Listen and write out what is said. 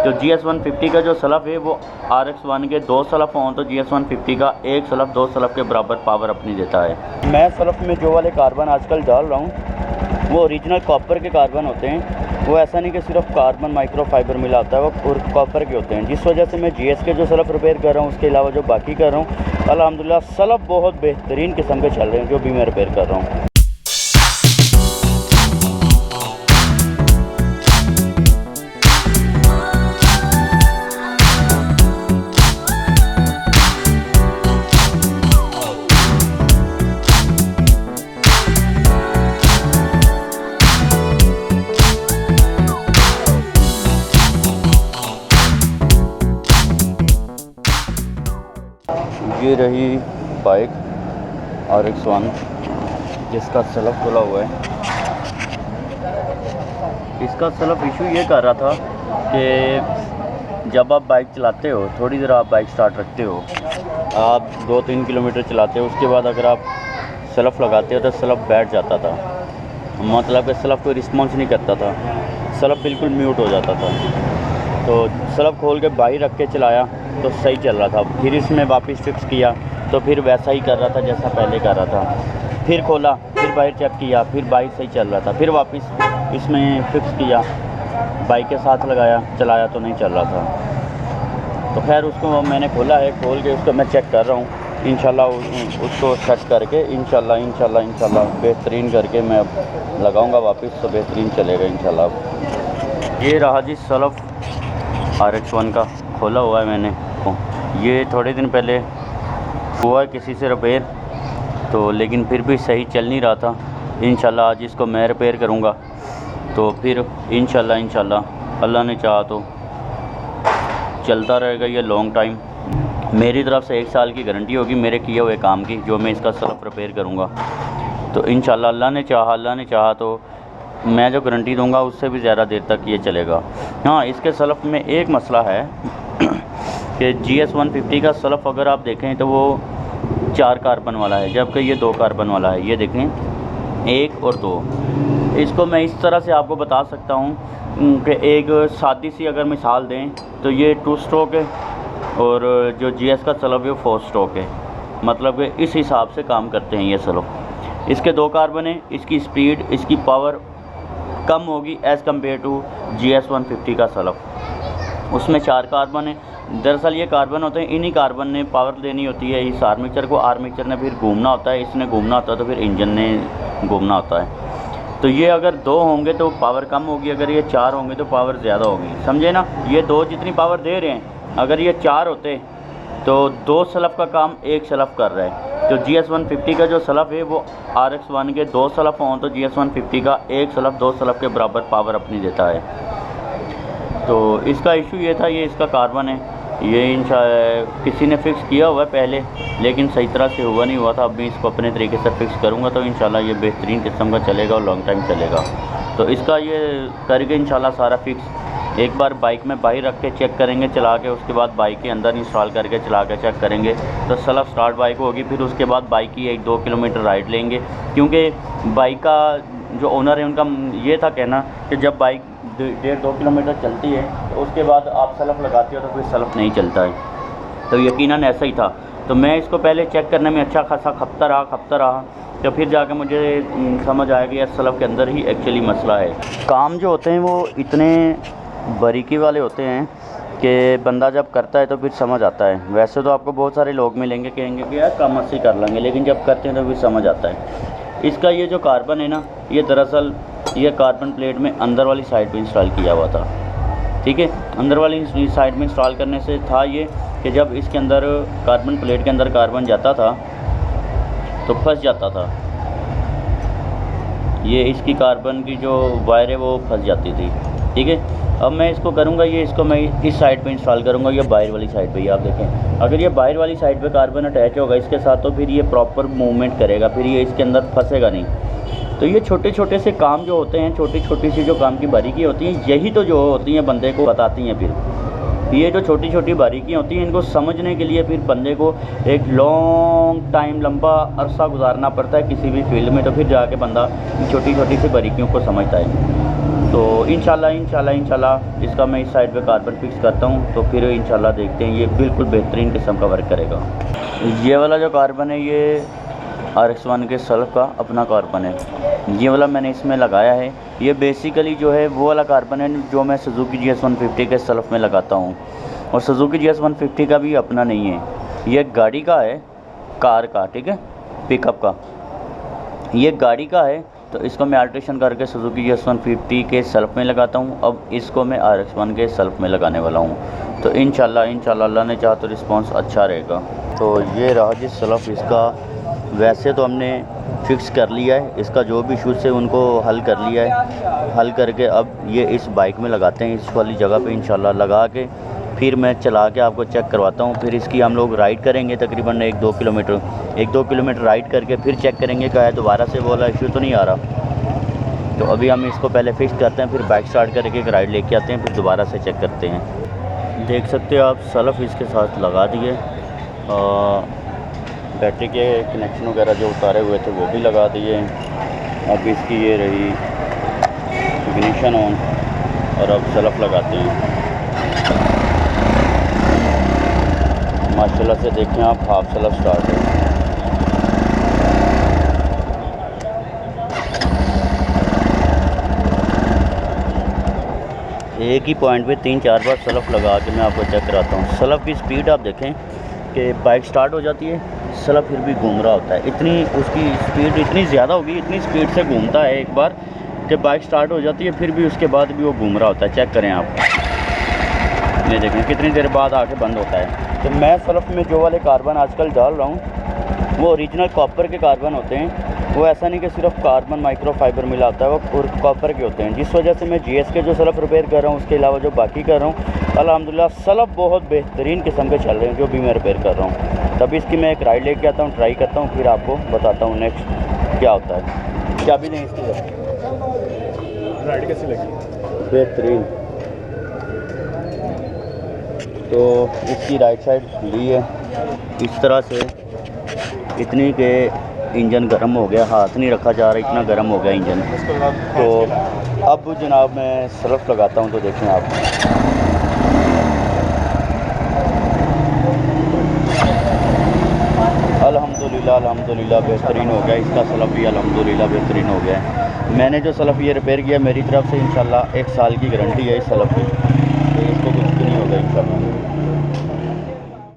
तो GS150 का जो सलफ़ है वो RX1 के 2 सलफ़ हों तो GS150 का 1 सलफ़ 2 सलफ़ के बराबर पावर अपनी देता है। मैं सलफ़ में जो वाले कार्बन आजकल डाल रहा हूँ वो ओरिजिनल कॉपर के कार्बन होते हैं। वो ऐसा नहीं कि सिर्फ कार्बन माइक्रोफाइबर मिला होता है, वो कॉपर के होते हैं। जिस वजह से मैं GS के जो सलफ़ रिपेयर कर रहा हूँ उसके अलावा जो बाकी कर रहा हूँ, अल्हम्दुलिल्लाह सलफ़ बहुत बेहतरीन किस्म के चल रहे हैं जो भी मैं रिपेयर कर रहा हूँ। ये रही बाइक RX1 जिसका सलफ़ खुला हुआ है। इसका सलफ़ इशू ये कर रहा था कि जब आप बाइक चलाते हो, थोड़ी देर आप बाइक स्टार्ट रखते हो, आप 2-3 किलोमीटर चलाते हो, उसके बाद अगर आप सलफ़ लगाते हो तो सलफ़ बैठ जाता था। मतलब कि सलफ़ कोई रिस्पॉन्स नहीं करता था, सलफ़ बिल्कुल म्यूट हो जाता था। तो सलफ़ खोल के बाहर रख के चलाया तो सही चल रहा था। फिर इसमें वापस फिक्स किया तो फिर वैसा ही कर रहा था जैसा पहले कर रहा था। फिर खोला, फिर बाहर चेक किया, फिर बाइक सही चल रहा था। फिर वापस इसमें फिक्स किया, बाइक के साथ लगाया, चलाया तो नहीं चल रहा था। तो खैर उसको मैंने खोला है, खोल के उसको मैं चेक कर रहा हूँ। इंशाल्लाह उसको सेट करके इंशाल्लाह बेहतरीन करके मैं अब लगाऊँगा वापस तो बेहतरीन चलेगा इंशाल्लाह। ये रहा जी सलफ़ RX1 का, खोला हुआ है मैंने। ये थोड़े दिन पहले हुआ है किसी से रिपेयर, तो लेकिन फिर भी सही चल नहीं रहा था। इंशाल्लाह आज इसको मैं रिपेयर करूँगा तो फिर इंशाल्लाह अल्लाह ने चाहा तो चलता रहेगा ये लॉन्ग टाइम। मेरी तरफ से 1 साल की गारंटी होगी मेरे किए हुए काम की, जो मैं इसका सलफ़ रिपेयर करूँगा। तो इंशाल्लाह अल्लाह ने चाहा तो मैं जो गारंटी दूंगा उससे भी ज़्यादा देर तक ये चलेगा। हाँ, इसके सलफ़ में एक मसला है कि GS150 का सलफ़ अगर आप देखें तो वो 4 कार्बन वाला है, जबकि ये 2 कार्बन वाला है। ये देखें 1 और 2। इसको मैं इस तरह से आपको बता सकता हूँ कि एक सादी सी अगर मिसाल दें तो ये 2 स्ट्रोक है और जो GS का सलफ़ है वो 4 स्ट्रोक है। मतलब कि इस हिसाब से काम करते हैं ये सलफ़। इसके 2 कार्बन है, इसकी स्पीड, इसकी पावर कम होगी एज़ कम्पेयर टू GS150 का सलफ़। उसमें 4 कार्बन है। दरअसल ये कार्बन होते हैं, इन्हीं कार्बन ने पावर देनी होती है इस आर्मेचर को। आर्मेचर ने फिर घूमना होता है, इसने घूमना होता है तो फिर इंजन ने घूमना होता है। तो ये अगर 2 होंगे तो पावर कम होगी, अगर ये 4 होंगे तो पावर ज़्यादा होगी। समझे ना? ये 2 जितनी पावर दे रहे हैं, अगर ये 4 होते तो 2 सलफ़ का काम 1 सलफ़ कर रहा है। तो GS150 का जो सलफ़ है वो RX1 के 2 सलफ़ हों तो GS150 का 1 सलफ़ 2 सलफ़ के बराबर पावर अपनी देता है। तो इसका इशू ये था, ये इसका कार्बन है, ये किसी ने फ़िक्स किया हुआ है पहले, लेकिन सही तरह से हुआ नहीं हुआ था। अब मैं इसको अपने तरीके से फ़िक्स करूँगा तो इंशाल्लाह ये बेहतरीन किस्म का चलेगा और लॉन्ग टाइम चलेगा। तो इसका ये करके इंशाल्लाह सारा फिक्स एक बार बाइक में बाहर रख के चेक करेंगे चला के, उसके बाद बाइक के अंदर इंस्टॉल करके चला के चेक करेंगे तो सलफ़ स्टार्ट बाइक होगी। फिर उसके बाद बाइक की 1-2 किलोमीटर राइड लेंगे, क्योंकि बाइक का जो ओनर है उनका ये था कहना कि जब बाइक 1.5-2 किलोमीटर चलती है तो उसके बाद आप सलफ़ लगाते हो तो फिर सलफ़ नहीं चलता है। तो यकीनन ऐसा ही था। तो मैं इसको पहले चेक करने में अच्छा खासा खपता रहा तो फिर जाकर मुझे समझ आया कि यार सलफ़ के अंदर ही एक्चुअली मसला है। काम जो होते हैं वो इतने बारीकी वाले होते हैं कि बंदा जब करता है तो फिर समझ आता है। वैसे तो आपको बहुत सारे लोग मिलेंगे कहेंगे कि यार काम अस्सी कर लेंगे, लेकिन जब करते हैं तो फिर समझ आता है। इसका ये जो कार्बन है ना, ये दरअसल ये कार्बन प्लेट में अंदर वाली साइड पे इंस्टॉल किया हुआ था। ठीक है, अंदर वाली साइड में इंस्टॉल करने से था ये कि जब इसके अंदर कार्बन प्लेट के अंदर कार्बन जाता था तो फंस जाता था। ये इसकी कार्बन की जो वायर है वो फंस जाती थी। ठीक है, अब मैं इसको करूँगा, इसको मैं इस साइड पे इंस्टॉल करूँगा, ये बाहर वाली साइड पे। आप देखें, अगर ये बाहर वाली साइड पे कार्बन अटैच होगा इसके साथ तो फिर ये प्रॉपर मूवमेंट करेगा, फिर ये इसके अंदर फंसेगा नहीं। तो ये छोटे छोटे से काम जो होते हैं, छोटी छोटी सी जो काम की बारीकी होती हैं, यही तो जो होती हैं बंदे को बताती हैं फिर ये जो छोटी छोटी बारीकियाँ होती हैं, इनको समझने के लिए फिर बंदे को एक लॉन्ग टाइम, लंबा अरसा गुजारना पड़ता है किसी भी फील्ड में, तो फिर जाके बंदा छोटी छोटी सी बारीकियों को समझता है। तो इंशाल्लाह इसका मैं इस साइड पे कार्बन फिक्स करता हूँ, तो फिर इंशाल्लाह देखते हैं, ये बिल्कुल बेहतरीन किस्म का वर्क करेगा। ये वाला जो कार्बन है ये RX1 के सल्फ का अपना कार्बन है, ये वाला मैंने इसमें लगाया है। ये बेसिकली जो है वो वाला कार्बन है जो मैं सुजुकी GS150 के सल्फ में लगाता हूँ, और सुजुकी GS150 का भी अपना नहीं है, ये गाड़ी का है, कार का, ठीक है, पिकअप का, ये गाड़ी का है। तो इसको मैं अल्ट्रेशन करके सुजुकी GS150 के सल्फ में लगाता हूँ। अब इसको मैं RX1 के सल्फ में लगाने वाला हूँ। तो इंशाल्लाह अल्लाह ने चाहा तो रिस्पांस अच्छा रहेगा। तो ये रहा जी सल्फ इसका। वैसे तो हमने फिक्स कर लिया है, इसका जो भी इशूज़ है उनको हल कर लिया है। हल करके अब ये इस बाइक में लगाते हैं, इस वाली जगह पे इंशाल्लाह लगा के फिर मैं चला के आपको चेक करवाता हूँ। फिर इसकी हम लोग राइड करेंगे तकरीबन 1-2 किलोमीटर राइड करके फिर चेक करेंगे क्या है, दोबारा से वो वाला इशू तो नहीं आ रहा। तो अभी हम इसको पहले फिक्स करते हैं, फिर बाइक स्टार्ट करके एक राइड लेके आते हैं, फिर दोबारा से चेक करते हैं। देख सकते हो आप सल्फ इसके साथ लगा दिए, बैटरी के कनेक्शन वगैरह जो उतारे हुए थे वो भी लगा दिए। अब इसकी ये रही इग्निशन ऑन, और अब सल्फ लगाते हैं। माशाल्लाह से देखें आप, हाफ सल्फ स्टार्ट है। एक ही पॉइंट पे 3-4 बार सल्फ लगा के मैं आपको चेक कराता हूँ। सल्फ की स्पीड आप देखें कि बाइक स्टार्ट हो जाती है, सल्फ फिर भी घूम रहा होता है। इतनी उसकी स्पीड इतनी ज़्यादा होगी, इतनी स्पीड से घूमता है एक बार कि बाइक स्टार्ट हो जाती है, फिर भी उसके बाद भी वो घूम रहा होता है। चेक करें आप, ये देखें कितनी देर बाद आके बंद होता है। तो मैं सल्फ में जो वाले कार्बन आजकल डाल रहा हूँ वो ओरिजिनल कॉपर के कार्बन होते हैं। वो ऐसा नहीं कि सिर्फ कार्बन माइक्रोफाइबर मिला होता है, वो कॉपर के होते हैं। जिस वजह से मैं GS के जो सल्फ रिपेयर कर रहा हूँ, उसके अलावा जो बाकी कर रहा हूँ, अल्हम्दुलिल्लाह सल्फ बहुत बेहतरीन किस्म के चल रहे हैं जो भी मैं रिपेयर कर रहा हूँ। तभी इसकी मैं एक राइड लेके आता हूँ, ट्राई करता हूँ, फिर आपको बताता हूँ नेक्स्ट क्या होता है। क्या भी नहीं इसकी राइड कैसी लगी? बेहतरीन। तो इसकी राइट साइड ली है इस तरह से, इतनी के इंजन गर्म हो गया, हाथ नहीं रखा जा रहा, इतना गर्म हो गया इंजन। तो अब जनाब मैं सल्फ लगाता हूँ, तो देखें आप, अल्हम्दुलिल्लाह बेहतरीन हो गया इसका सल्फ भी, अल्हम्दुलिल्लाह बेहतरीन हो गया है। मैंने जो सल्फ ये रिपेयर किया, मेरी तरफ से इंशाल्लाह 1 साल की गारंटी है इस सल्फ की, तो इसको कुछ